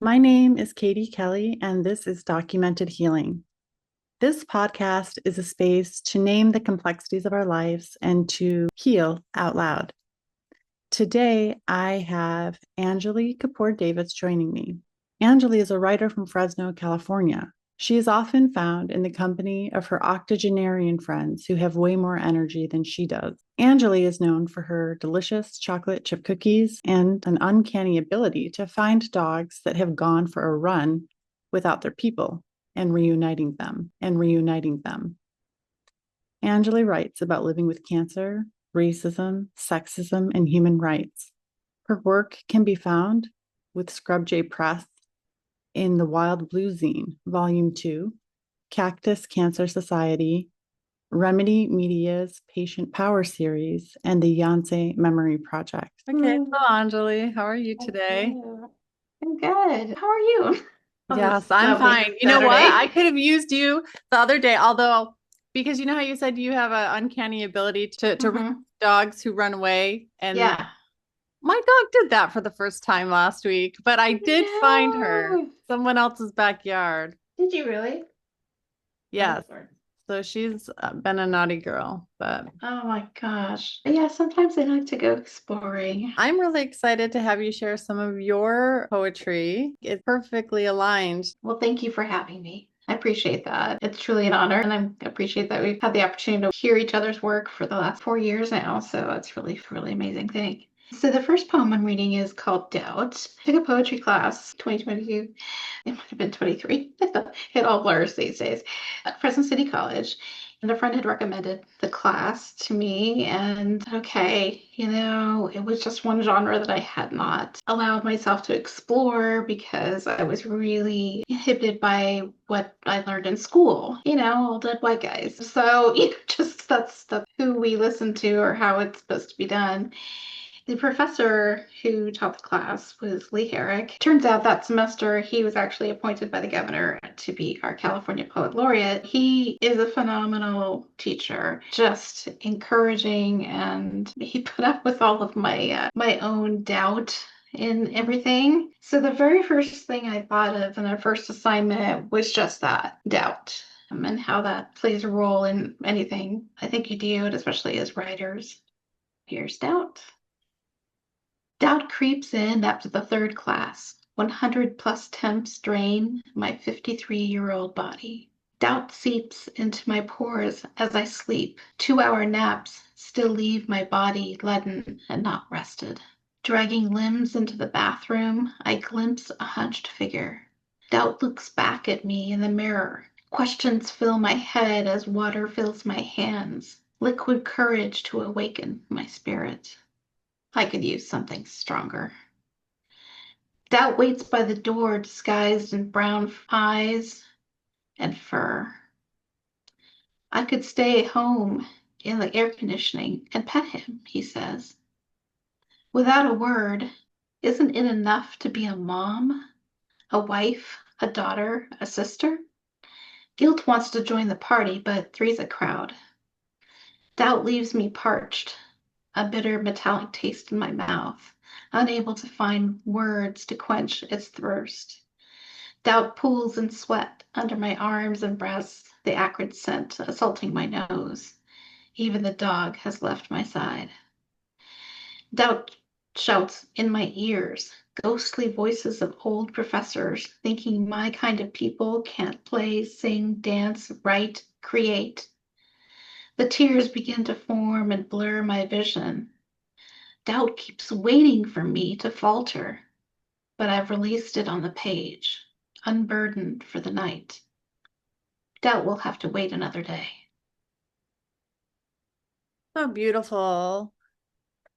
My name is Kadie Kelly, and this is Documented Healing. This podcast is a space to name the complexities of our lives and to heal out loud. Today, I have Anjali Kapoor Davis joining me. Anjali is a writer from Fresno, California. She is often found in the company of her octogenarian friends who have way more energy than she does. Anjali is known for her delicious chocolate chip cookies and an uncanny ability to find dogs that have gone for a run without their people and reuniting them. Anjali writes about living with cancer, racism, sexism, and human rights. Her work can be found with Scrub J Press in the Wild Blue Zine V.2, Cactus Cancer Society, Remedy Media's Patient Power series, and the Yonsei Memory Project. Okay, Mm, hello, Anjali. How are you thank today? you. I'm good. How are you on Yes, this I'm lovely fine. You know what? I Saturday? could have used you the other day, although because you know how you said you have an uncanny ability to read hmm dogs who run away, and Yeah. my dog did that for the first time last week, but I did find her No. someone else's backyard. Did you really? Oh, Yes. Lord. So she's been a naughty girl, but Oh my gosh. Yeah, sometimes I like to go exploring. I'm really excited to have you share some of your poetry. It's perfectly aligned. Well, thank you for having me. I appreciate that. It's truly an honor, and I appreciate that we've had the opportunity to hear each other's work for the last 4 years now. So it's really amazing thing. So the first poem I'm reading is called Doubt. I took a poetry class 2022. It might have been 23. It all blurs these days at Fresno City College. And a friend had recommended the class to me, and okay, it was just one genre that I had not allowed myself to explore because I was really inhibited by what I learned in school, all dead white guys. So, just that's who we listen to or how it's supposed to be done. The professor who taught the class was Lee Herrick. Turns out that semester he was actually appointed by the governor to be our California Poet Laureate. He is a phenomenal teacher, just encouraging, and he put up with all of my own doubt in everything. So the very first thing I thought of in our first assignment was just that doubt. And how that plays a role in anything I think you do, and especially as writers. Here's doubt. Doubt creeps in after the third class. 100 plus temps drain my 53-year-old body. Doubt seeps into my pores as I sleep. 2-hour naps still leave my body leaden and not rested. Dragging limbs into the bathroom, I glimpse a hunched figure. Doubt looks back at me in the mirror. Questions fill my head as water fills my hands. Liquid courage to awaken my spirit. I could use something stronger. Doubt waits by the door, disguised in brown eyes and fur. I could stay home in the air conditioning and pet him, he says. Without a word, isn't it enough to be a mom, a wife, a daughter, a sister? Guilt wants to join the party, but three's a crowd. Doubt leaves me parched, a bitter metallic taste in my mouth, unable to find words to quench its thirst. Doubt pools in sweat under my arms and breasts, the acrid scent assaulting my nose. Even the dog has left my side. Doubt shouts in my ears, ghostly voices of old professors thinking my kind of people can't play, sing, dance, write, create. The tears begin to form and blur my vision. Doubt keeps waiting for me to falter, but I've released it on the page, unburdened for the night. Doubt will have to wait another day. So beautiful.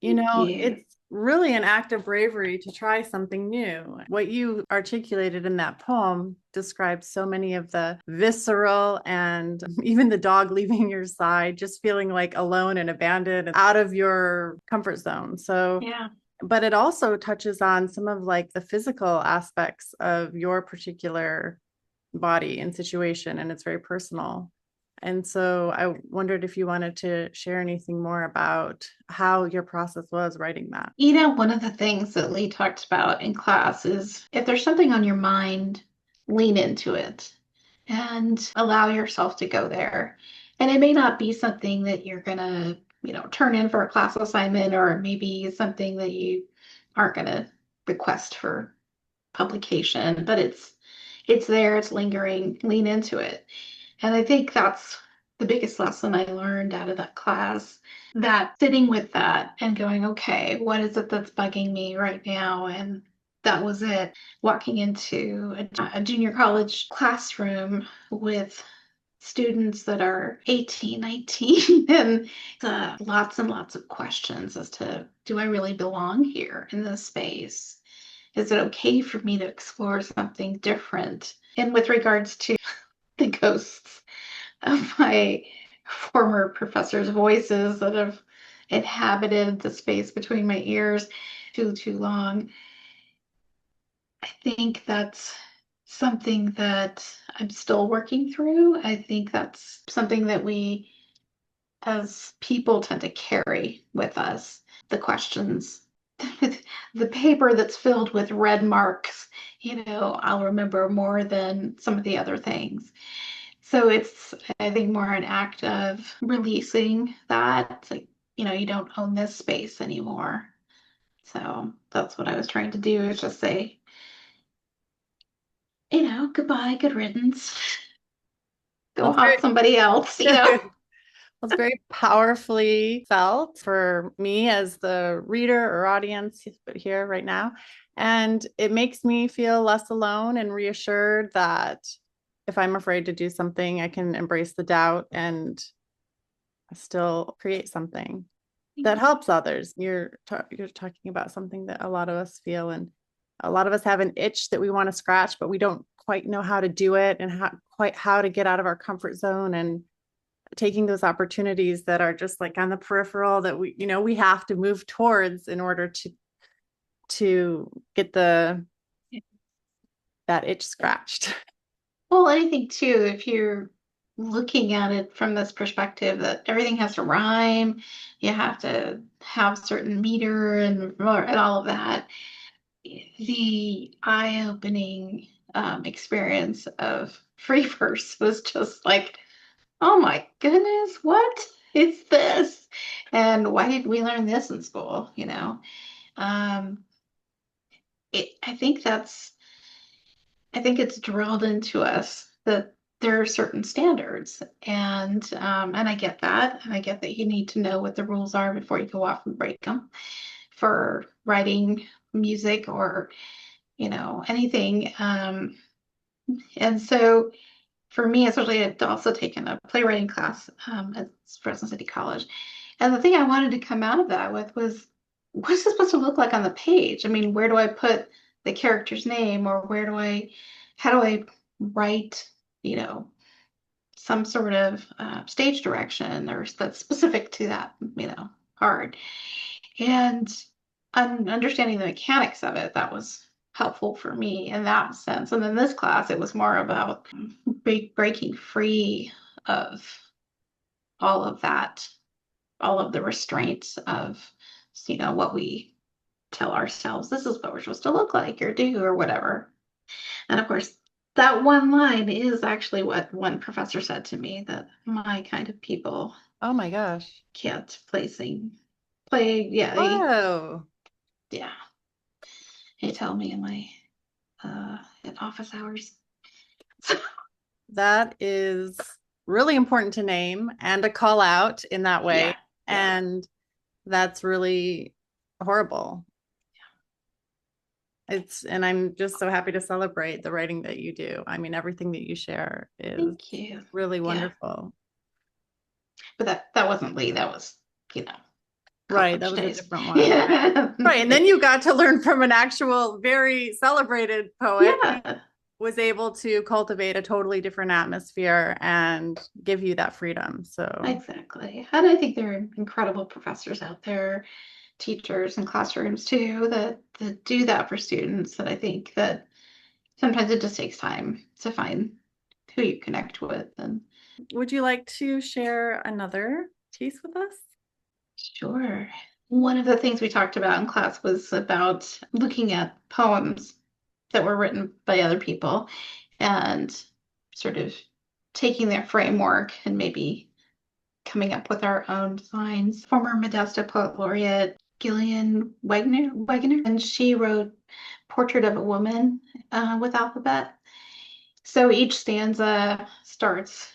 Thank you. It's really an act of bravery to try something new. What you articulated in that poem describes so many of the visceral and even the dog leaving your side, just feeling like alone and abandoned, and out of your comfort zone. So, Yeah. but it also touches on some of like the physical aspects of your particular body and situation, and it's very personal. And so I wondered if you wanted to share anything more about how your process was writing that. One of the things that Lee talks about in class is if there's something on your mind, lean into it and allow yourself to go there. And it may not be something that you're going to, turn in for a class assignment, or maybe something that you aren't going to request for publication, but it's there, it's lingering, lean into it. And I think that's the biggest lesson I learned out of that class, that sitting with that and going, okay, what is it that's bugging me right now? And that was it. Walking into a junior college classroom with students that are 18, 19, and lots and lots of questions as to, do I really belong here in this space? Is it okay for me to explore something different? And with regards to the ghosts of my former professors' voices that have inhabited the space between my ears too long, I think that's something that I'm still working through. I think that's something that we as people tend to carry with us. The questions, the paper that's filled with red marks, I'll remember more than some of the other things. So it's, I think, more an act of releasing that. It's like, you don't own this space anymore. So that's what I was trying to do, is just say, goodbye, good riddance. Go Well, it's haunt somebody else. very, it's very powerfully felt for me as the reader or audience here right now. And it makes me feel less alone and reassured that if I'm afraid to do something, I can embrace the doubt and still create something that helps others. You're talking about something that a lot of us feel, and a lot of us have an itch that we want to scratch, but we don't quite know how to do it, and how to get out of our comfort zone, and taking those opportunities that are just like on the peripheral that we have to move towards in order to get that itch scratched. Well, I think too, if you're looking at it from this perspective that everything has to rhyme, you have to have certain meter and all of that, the eye-opening experience of free verse was just like, oh my goodness, what is this? And why did we learn this in school? Um, I think it's drilled into us that there are certain standards, and I get that, and I get that you need to know what the rules are before you go off and break them for writing music or anything. And so for me, especially, I'd also taken a playwriting class at Fresno City College. And the thing I wanted to come out of that with was, what's this supposed to look like on the page? I mean, where do I put the character's name, or how do I write, you know, some sort of stage direction or that's specific to that, part. And understanding the mechanics of it, that was helpful for me in that sense. And in this class, it was more about breaking free of all of that, all of the restraints of, what we tell ourselves, this is what we're supposed to look like or do or whatever. And of course, that one line is actually what one professor said to me, that my kind of people Oh my gosh. can't play. Yeah, Whoa. yeah. They tell me in my in office hours. That is really important to name and to call out in that way. Yeah, yeah. And that's really horrible. And I'm just so happy to celebrate the writing that you do. I mean, everything that you share is Thank you. really Yeah, wonderful. but that wasn't Lee. That was, Right. That college was a days. different one. Yeah. Right. And then you got to learn from an actual very celebrated poet who Yeah, was able to cultivate a totally different atmosphere and give you that freedom. So, exactly. And I think there are incredible professors out there, teachers and classrooms too, that do that for students. That I think that sometimes it just takes time to find who you connect with. And would you like to share another piece with us? sure. One of the things we talked about in class was about looking at poems that were written by other people and sort of taking their framework and maybe coming up with our own designs. Former Modesto Poet Laureate Gillian Waggoner, and she wrote Portrait of a Woman with alphabet. So each stanza starts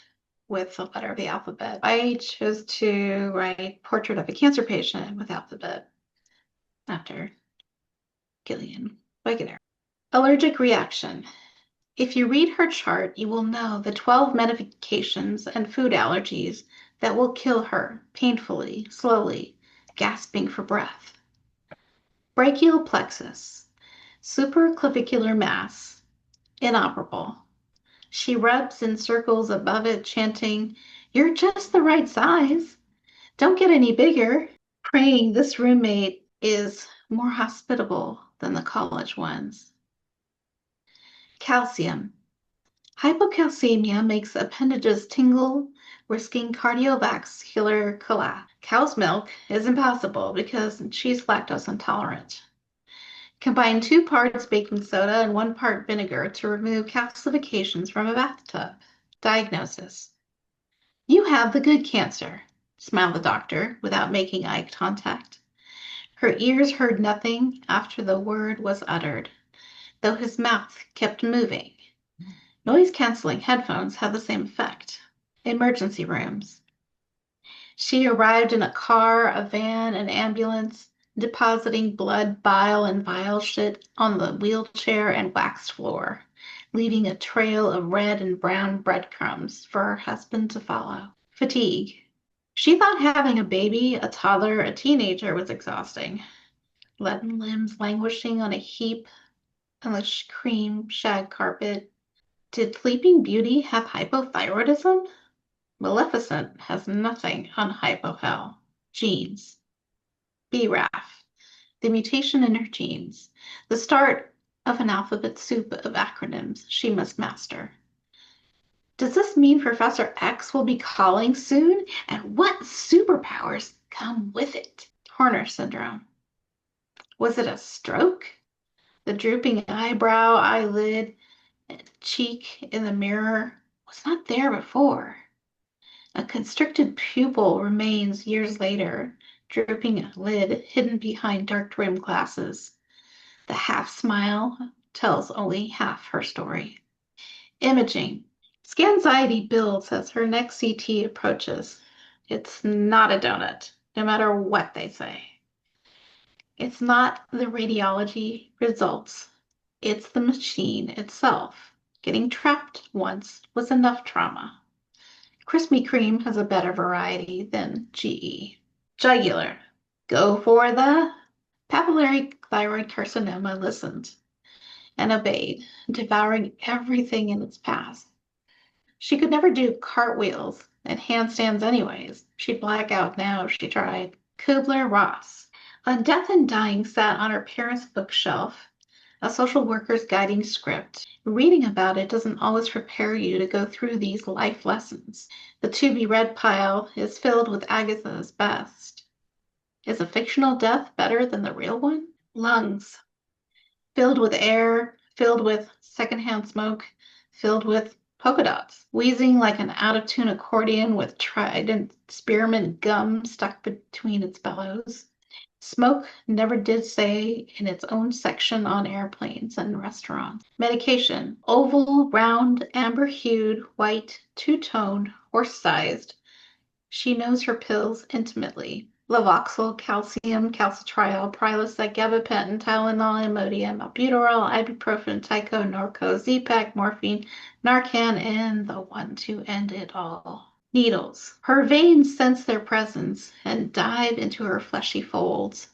with the letter of the alphabet. I chose to write Portrait of a Cancer Patient with alphabet after Gillian Waggoner. Allergic reaction. If you read her chart, you will know the 12 medications and food allergies that will kill her painfully, slowly, gasping for breath. Brachial plexus, supraclavicular mass, inoperable. She rubs in circles above it, chanting, "You're just the right size. Don't get any bigger," praying this roommate is more hospitable than the college ones. Calcium. Hypocalcemia makes appendages tingle, risking cardiovascular collapse. Cow's milk is impossible because she's lactose intolerant. Combine 2 parts baking soda and 1 part vinegar to remove calcifications from a bathtub. Diagnosis. You have the good cancer, smiled the doctor without making eye contact. Her ears heard nothing after the word was uttered, though his mouth kept moving. Noise-canceling headphones had the same effect. Emergency rooms. She arrived in a car, a van, an ambulance, depositing blood, bile, and vile shit on the wheelchair and waxed floor, leaving a trail of red and brown breadcrumbs for her husband to follow. Fatigue. She thought having a baby, a toddler, a teenager was exhausting. Leaden limbs languishing on a heap on the cream shag carpet. Did Sleeping Beauty have hypothyroidism? Maleficent has nothing on hypohel. Genes. BRAF. The mutation in her genes. The start of an alphabet soup of acronyms she must master. Does this mean Professor X will be calling soon? And what superpowers come with it? Horner syndrome. Was it a stroke? The drooping eyebrow, eyelid, cheek in the mirror was not there before. A constricted pupil remains years later, drooping lid hidden behind dark rimmed glasses. The half smile tells only half her story. Imaging. Scanxiety builds as her next CT approaches. It's not a donut, no matter what they say. It's not the radiology results. It's the machine itself. Getting trapped once was enough trauma. Krispy Kreme has a better variety than GE. Jugular. Go for the papillary thyroid carcinoma listened and obeyed, devouring everything in its path. She could never do cartwheels and handstands anyways. She'd black out now if she tried. Kubler-Ross. On Death and Dying sat on her parents' bookshelf, a social worker's guiding script. Reading about it doesn't always prepare you to go through these life lessons. The to-be-read pile is filled with Agatha's best. Is a fictional death better than the real one? Lungs. Filled with air, filled with secondhand smoke, filled with polka dots. Wheezing like an out-of-tune accordion with trident spearmint gum stuck between its bellows. Smoke never did say in its own section on airplanes and restaurants. Medication. Oval, round, amber-hued, white, two-toned, horse-sized. She knows her pills intimately. Lavoxyl, calcium, calcitriol, Prilosec, gabapentin, Tylenol, Imodium, albuterol, ibuprofen, Tyco, Norco, Z-Pak, morphine, Narcan, and the one to end it all. Needles. Her veins sense their presence and dive into her fleshy folds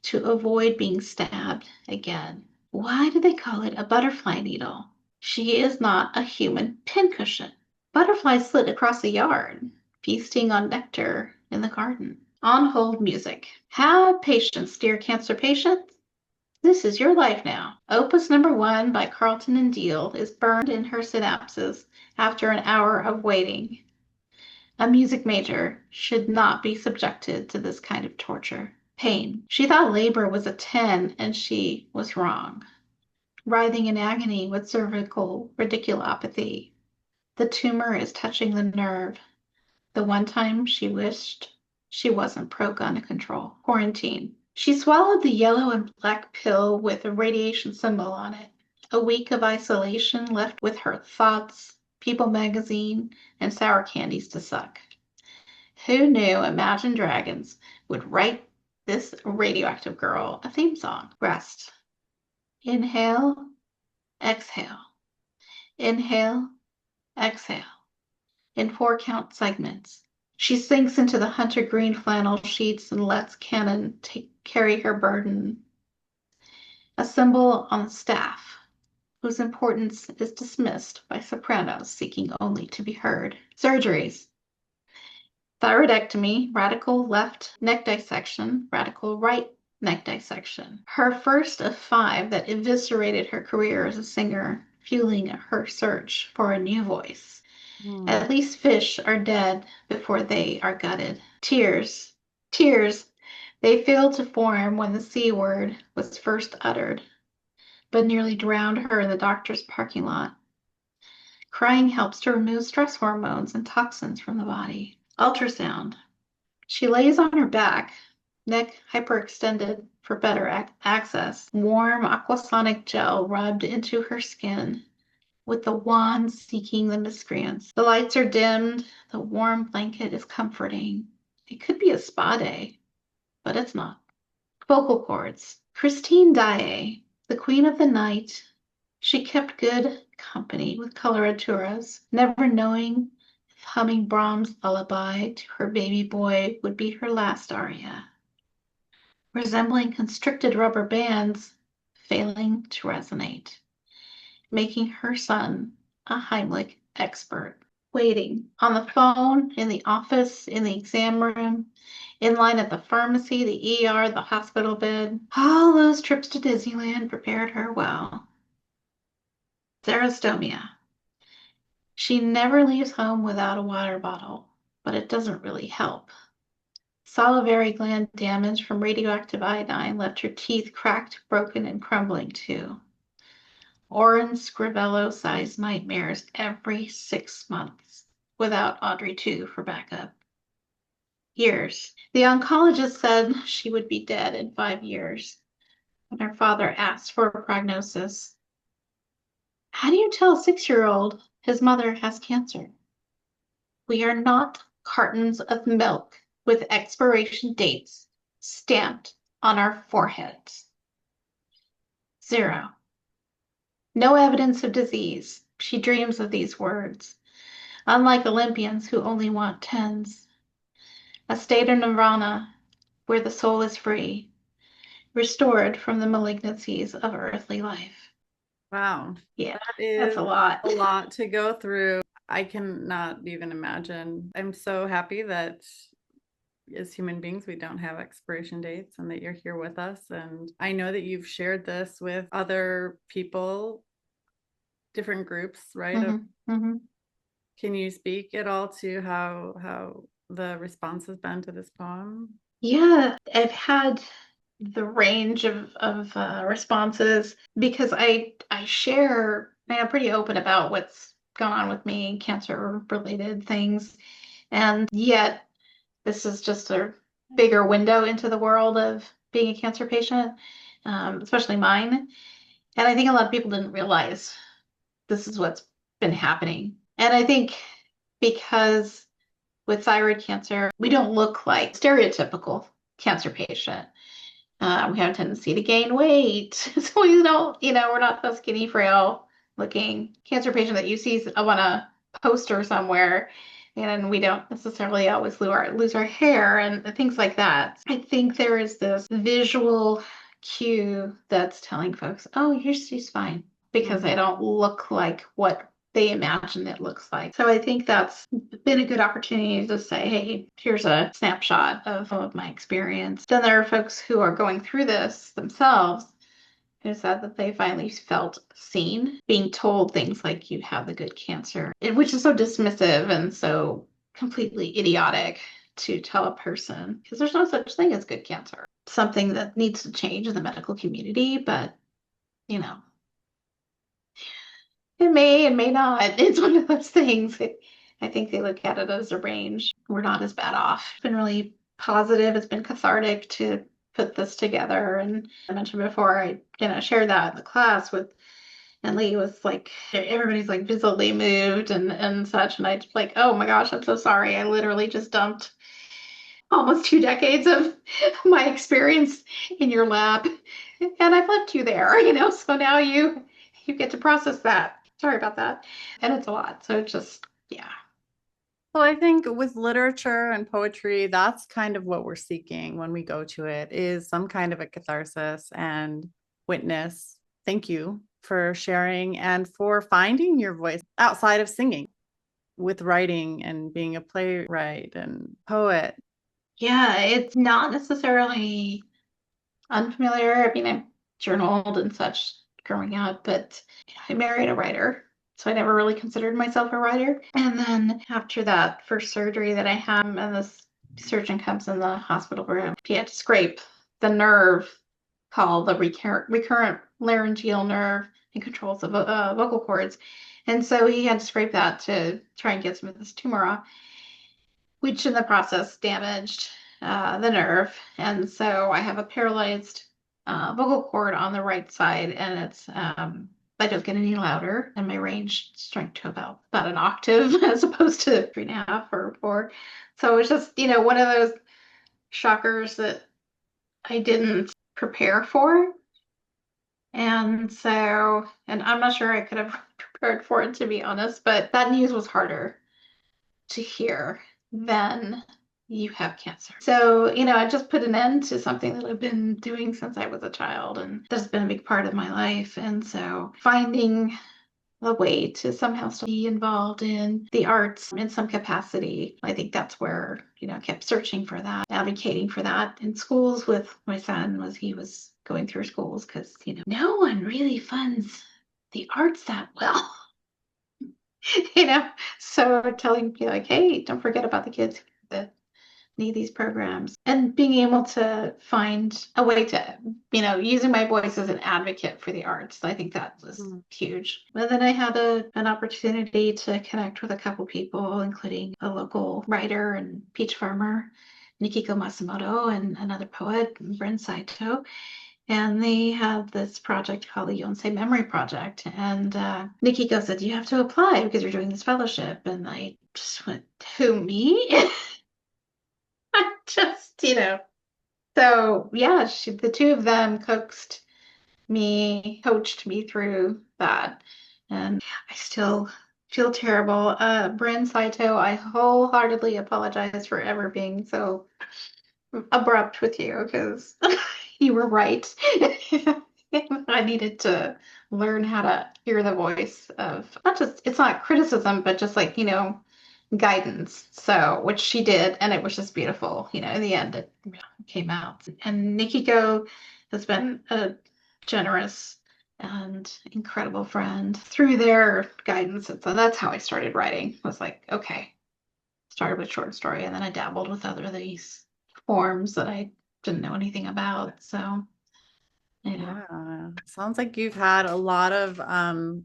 to avoid being stabbed again. Why do they call it a butterfly needle? She is not a human pincushion. Butterflies flit across the yard, feasting on nectar in the garden. On hold music. Have patience, dear cancer patients. This is your life now. Opus number 1 by Carlton and Deal is burned in her synapses after an hour of waiting. A music major should not be subjected to this kind of torture. Pain. She thought labor was a 10 and she was wrong. Writhing in agony with cervical radiculopathy. The tumor is touching the nerve. The one time she wished she wasn't pro-gun control. Quarantine. She swallowed the yellow and black pill with a radiation symbol on it. A week of isolation left with her thoughts, People magazine, and sour candies to suck. Who knew Imagine Dragons would write this radioactive girl a theme song? Rest. Inhale, exhale. Inhale, exhale. In 4-count segments. She sinks into the hunter green flannel sheets and lets Cannon carry her burden. A symbol on the staff, whose importance is dismissed by sopranos seeking only to be heard. Surgeries. Thyroidectomy, radical left neck dissection, radical right neck dissection. Her first of 5 that eviscerated her career as a singer, fueling her search for a new voice. At least fish are dead before they are gutted. Tears. Tears. They failed to form when the C word was first uttered, but nearly drowned her in the doctor's parking lot. Crying helps to remove stress hormones and toxins from the body. Ultrasound. She lays on her back, neck hyperextended for better access. Warm aquasonic gel rubbed into her skin, with the wand seeking the miscreants. The lights are dimmed. The warm blanket is comforting. It could be a spa day, but it's not. Vocal cords. Christine Daae, the queen of the night. She kept good company with coloraturas, never knowing if humming Brahms' lullaby to her baby boy would be her last aria. Resembling constricted rubber bands, failing to resonate, making her son a Heimlich expert. Waiting on the phone, in the office, in the exam room, in line at the pharmacy, the ER, the hospital bed. All those trips to Disneyland prepared her well. Xerostomia. She never leaves home without a water bottle, but it doesn't really help. Salivary gland damage from radioactive iodine left her teeth cracked, broken, and crumbling too. Oren Scrivello-sized nightmares every 6 months, without Audrey 2 for backup. Years. The oncologist said she would be dead in 5 years. When her father asked for a prognosis, how do you tell a 6-year-old his mother has cancer? We are not cartons of milk with expiration dates stamped on our foreheads. 0. No evidence of disease. She dreams of these words. Unlike Olympians who only want 10s. A state of nirvana where the soul is free, restored from the malignancies of earthly life. Wow. Yeah, That is that's a lot. a lot to go through. I cannot even imagine. I'm so happy that as human beings, we don't have expiration dates and that you're here with us. And I know that you've shared this with other people, different groups, right? Can you speak at all to how the response has been to this poem? Yeah, I've had the range of responses because I share, I'm pretty open about what's going on with me, cancer related things, and yet this is just a bigger window into the world of being a cancer patient, especially mine. And I think a lot of people didn't realize this is what's been happening. And I think because with thyroid cancer, we don't look like stereotypical cancer patient. We have a tendency to gain weight. So we don't, we're not the skinny, frail looking cancer patient that you see on a poster somewhere. And we don't necessarily always lose our hair and things like that. I think there is this visual cue that's telling folks, oh, she's fine because I don't look like what they imagine it looks like. So I think that's been a good opportunity to say, hey, here's a snapshot of some of my experience. Then there are folks who are going through this themselves who said that they finally felt seen, being told things like you have the good cancer, which is so dismissive and so completely idiotic to tell a person, because there's no such thing as good cancer. Something that needs to change in the medical community, but you know, it may and may not. It's one of those things. I think they look at it as a range. We're not as bad off. It's been really positive. It's been cathartic to put this together. And I mentioned before, I shared that in the class with, and Lee was like, everybody's like visibly moved and such. And I just like, oh my gosh, I'm so sorry. I literally just dumped almost 2 decades of my experience in your lab, and I've left you there, so now you get to process that. Sorry about that. And it's a lot. So just, yeah. Well, I think with literature and poetry, that's kind of what we're seeking when we go to it, is some kind of a catharsis and witness. Thank you for sharing and for finding your voice outside of singing, with writing and being a playwright and poet. Yeah, it's not necessarily unfamiliar. I mean, I journaled and such growing up, but I married a writer. So I never really considered myself a writer. And then after that first surgery that I had, and this surgeon comes in the hospital room, he had to scrape the nerve called the recurrent laryngeal nerve and controls the vocal cords. And so he had to scrape that to try and get some of this tumor off, which in the process damaged the nerve. And so I have a paralyzed vocal cord on the right side, and it's I don't get any louder, and my range shrunk to about an octave as opposed to 3.5 or 4. So it's just, one of those shockers that I didn't prepare for. And so, and I'm not sure I could have prepared for it, to be honest, but that news was harder to hear than you have cancer. So, I just put an end to something that I've been doing since I was a child, and that's been a big part of my life. And so finding a way to somehow still be involved in the arts in some capacity, I think that's where, I kept searching for that, advocating for that in schools with my son was he was going through schools because, no one really funds the arts that well. So telling me like, hey, don't forget about the kids that need these programs, and being able to find a way to, using my voice as an advocate for the arts. I think that was huge. And then I had an opportunity to connect with a couple people, including a local writer and peach farmer, Nikiko Masumoto, and another poet, Bryn Saito. And they have this project called the Yonsei Memory Project. And Nikiko said, you have to apply because you're doing this fellowship. And I just went, who, me? I just, So yeah, the two of them coaxed coached me through that. And I still feel terrible. Bryn Saito, I wholeheartedly apologize for ever being so abrupt with you, because you were right. I needed to learn how to hear the voice of not just, it's not criticism, but just like, guidance. So, which she did, and it was just beautiful. In the end, it came out. And Nikiko has been a generous and incredible friend through their guidance. And so that's how I started writing. Was like, okay, started with short story, and then I dabbled with other of these forms that I didn't know anything about. So, Yeah, sounds like you've had a lot of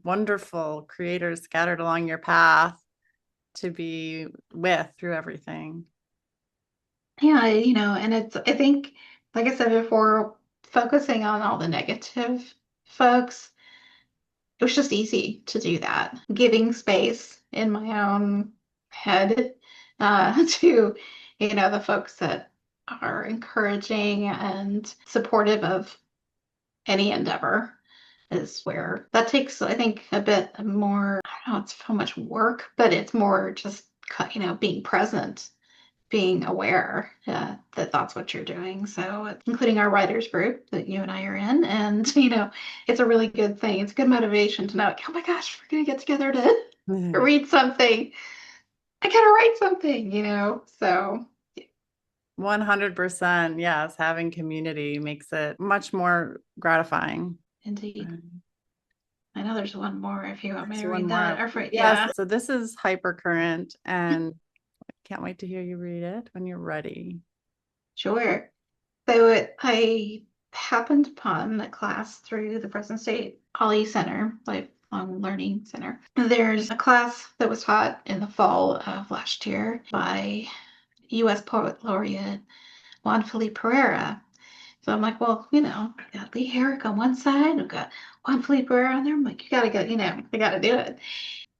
wonderful creators scattered along your path to be with through everything. Yeah, and I think, like I said before, focusing on all the negative folks, it was just easy to do that. Giving space in my own head to, the folks that are encouraging and supportive of any endeavor is where that takes, I think, a bit more, I don't know, it's so much work, but it's more just, being present, being aware that that's what you're doing. So, including our writers group that you and I are in, and it's a really good thing. It's good motivation to know, like, oh my gosh, we're gonna get together to read something. I gotta write something, So 100%. Yes, having community makes it much more gratifying. Indeed. Right. I know there's one more if you want me There's to one read that. more. Or for, Yes. yeah. So this is Hypercurrent, and I can't wait to hear you read it when you're ready. Sure. So I happened upon a class through the Fresno State Ollie Center, Lifelong Learning Center. There's a class that was taught in the fall of last year by U.S. Poet Laureate Juan Felipe Pereira. So I'm like, well, we got Lee Herrick on one side, we've got Juan Felipe Pereira on there. I'm like, you gotta go, they gotta do it.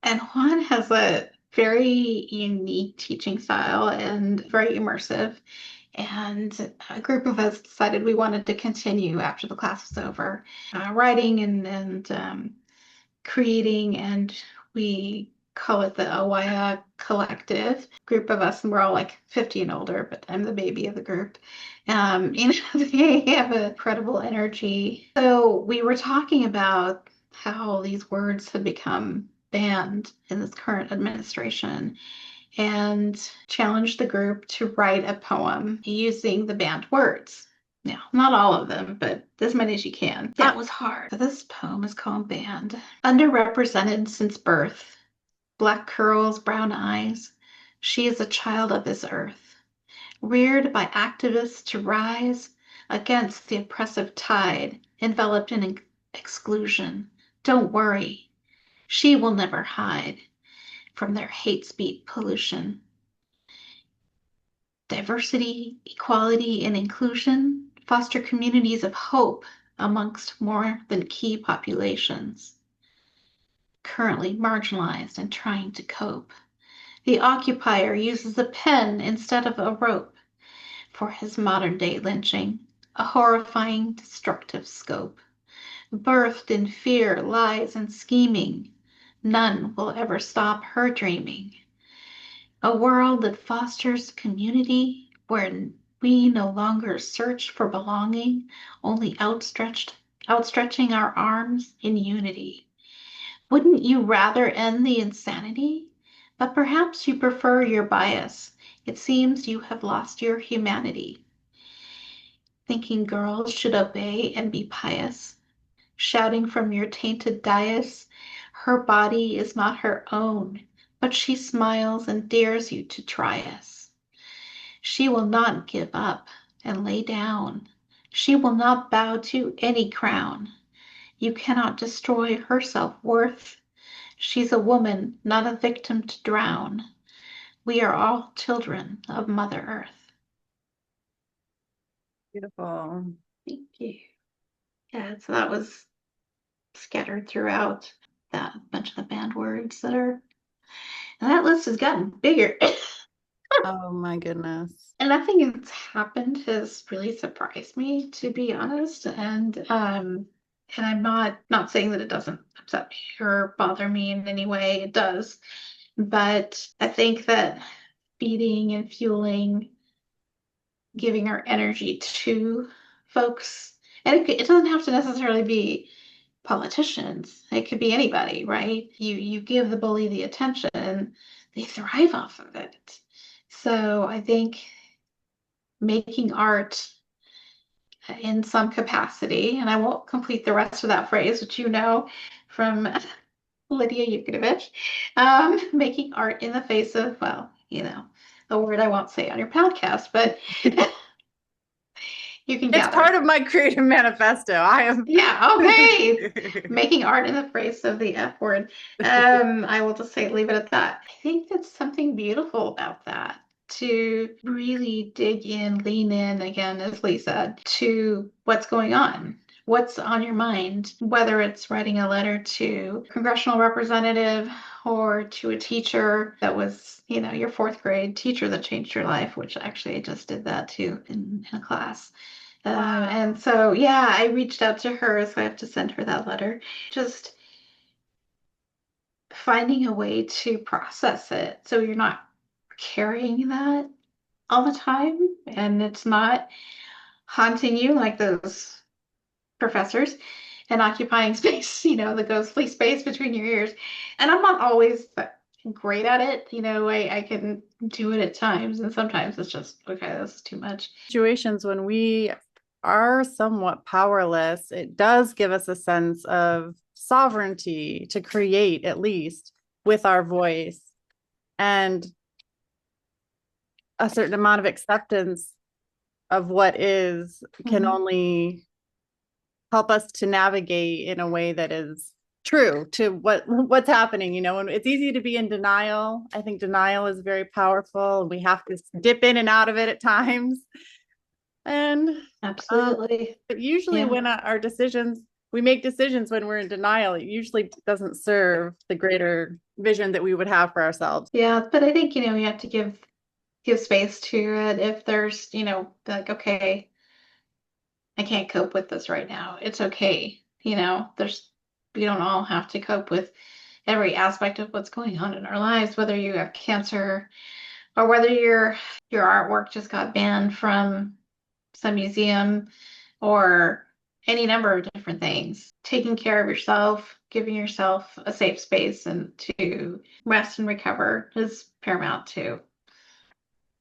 And Juan has a very unique teaching style and very immersive. And a group of us decided we wanted to continue after the class was over, writing and creating, and we call it the Awaya Collective. Group of us, and we're all like 50 and older, but I'm the baby of the group. They have a incredible energy. So we were talking about how these words had become banned in this current administration, and challenged the group to write a poem using the banned words. Now, not all of them, but as many as you can. That was hard. So this poem is called Banned. Underrepresented since birth, black curls, brown eyes, she is a child of this earth, reared by activists to rise against the oppressive tide, enveloped in exclusion. Don't worry, she will never hide from their hate speech pollution. Diversity, equality, and inclusion foster communities of hope amongst more than key populations, currently marginalized and trying to cope. The occupier uses a pen instead of a rope for his modern day lynching, a horrifying, destructive scope. Birthed in fear, lies, and scheming, none will ever stop her dreaming. A world that fosters community where we no longer search for belonging, only outstretching our arms in unity. Wouldn't you rather end the insanity? But perhaps you prefer your bias. It seems you have lost your humanity. Thinking girls should obey and be pious, shouting from your tainted dais, her body is not her own, but she smiles and dares you to try us. She will not give up and lay down. She will not bow to any crown. You cannot destroy her self-worth. She's a woman, not a victim to drown. We are all children of Mother Earth. Beautiful. Thank you. Yeah, so that was scattered throughout that bunch of the banned words that are, and that list has gotten bigger. Oh my goodness. And nothing that's happened has really surprised me, to be honest. And I'm not saying that it doesn't upset me or bother me in any way. It does. But I think that feeding and fueling, giving our energy to folks, and it doesn't have to necessarily be politicians. It could be anybody, right? You give the bully the attention, and they thrive off of it. So I think making art in some capacity, and I won't complete the rest of that phrase, which you know from Lydia Yukonovich, making art in the face of, well, a word I won't say on your podcast, but you can It's gather. part of my creative manifesto. I am. Yeah, okay. Making art in the face of the F word. I will just say, leave it at that. I think that's something beautiful about that, to really dig in, lean in, again, as Lee said, to what's going on. What's on your mind, whether it's writing a letter to a congressional representative or to a teacher that was, your fourth grade teacher that changed your life, which actually I just did that too in a class. And so, yeah, I reached out to her, so I have to send her that letter. Just finding a way to process it so you're not carrying that all the time and it's not haunting you like those professors and occupying space, the ghostly space between your ears. And I'm not always great at it. I can do it at times, and sometimes it's just, okay, this is too much. Situations when we are somewhat powerless, it does give us a sense of sovereignty to create, at least with our voice, and a certain amount of acceptance of what is can only help us to navigate in a way that is true to what's happening. And it's easy to be in denial. I think denial is very powerful, and we have to dip in and out of it at times. And Absolutely. but usually Yeah. when our decisions, we make decisions when we're in denial, it usually doesn't serve the greater vision that we would have for ourselves. Yeah, but I think, we have to give space to it if there's, like, okay, I can't cope with this right now. It's okay. We don't all have to cope with every aspect of what's going on in our lives, whether you have cancer or whether your artwork just got banned from some museum or any number of different things. Taking care of yourself, giving yourself a safe space and to rest and recover is paramount to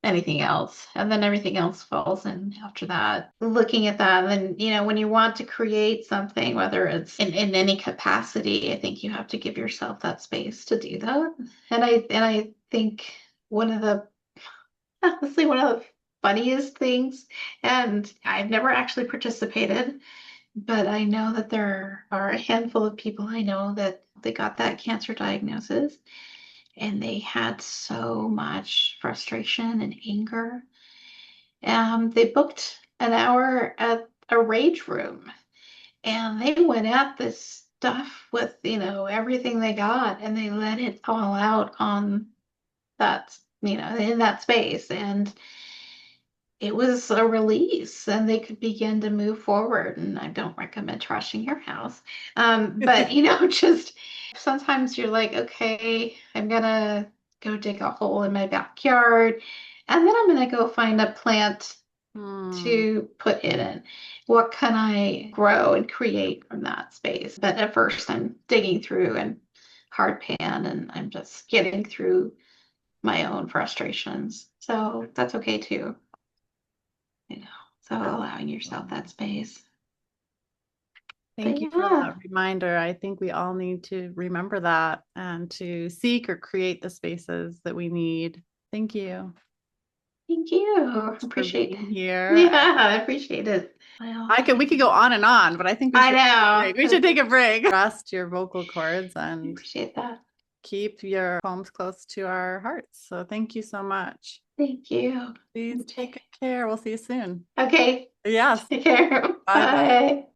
anything else. And then everything else falls in after that. Looking at that, and then, when you want to create something, whether it's in any capacity, I think you have to give yourself that space to do that. And I think one of the honestly one of the funniest things, and I've never actually participated, but I know that there are a handful of people I know that they got that cancer diagnosis and they had so much frustration and anger. They booked an hour at a rage room and they went at this stuff with, everything they got and they let it all out on that, in that space. And it was a release and they could begin to move forward. And I don't recommend trashing your house. But, just sometimes you're like, okay, I'm going to go dig a hole in my backyard and then I'm going to go find a plant to put in it. What can I grow and create from that space? But at first, I'm digging through and hard pan and I'm just getting through my own frustrations. So that's okay too. you know, so allowing yourself that space. Thank But you for yeah, that reminder. I think we all need to remember that and to seek or create the spaces that we need. Thank you thank you. for Appreciate it. being here. Yeah, I appreciate it. Well, We could go on and on, but I think we I should take a break. know. We should take a break. Rest your vocal cords I and appreciate that. keep your poems close to our hearts. So thank you so much. Thank you. Please take care. We'll see you soon. Okay. Yes. Take care. Bye bye. Bye.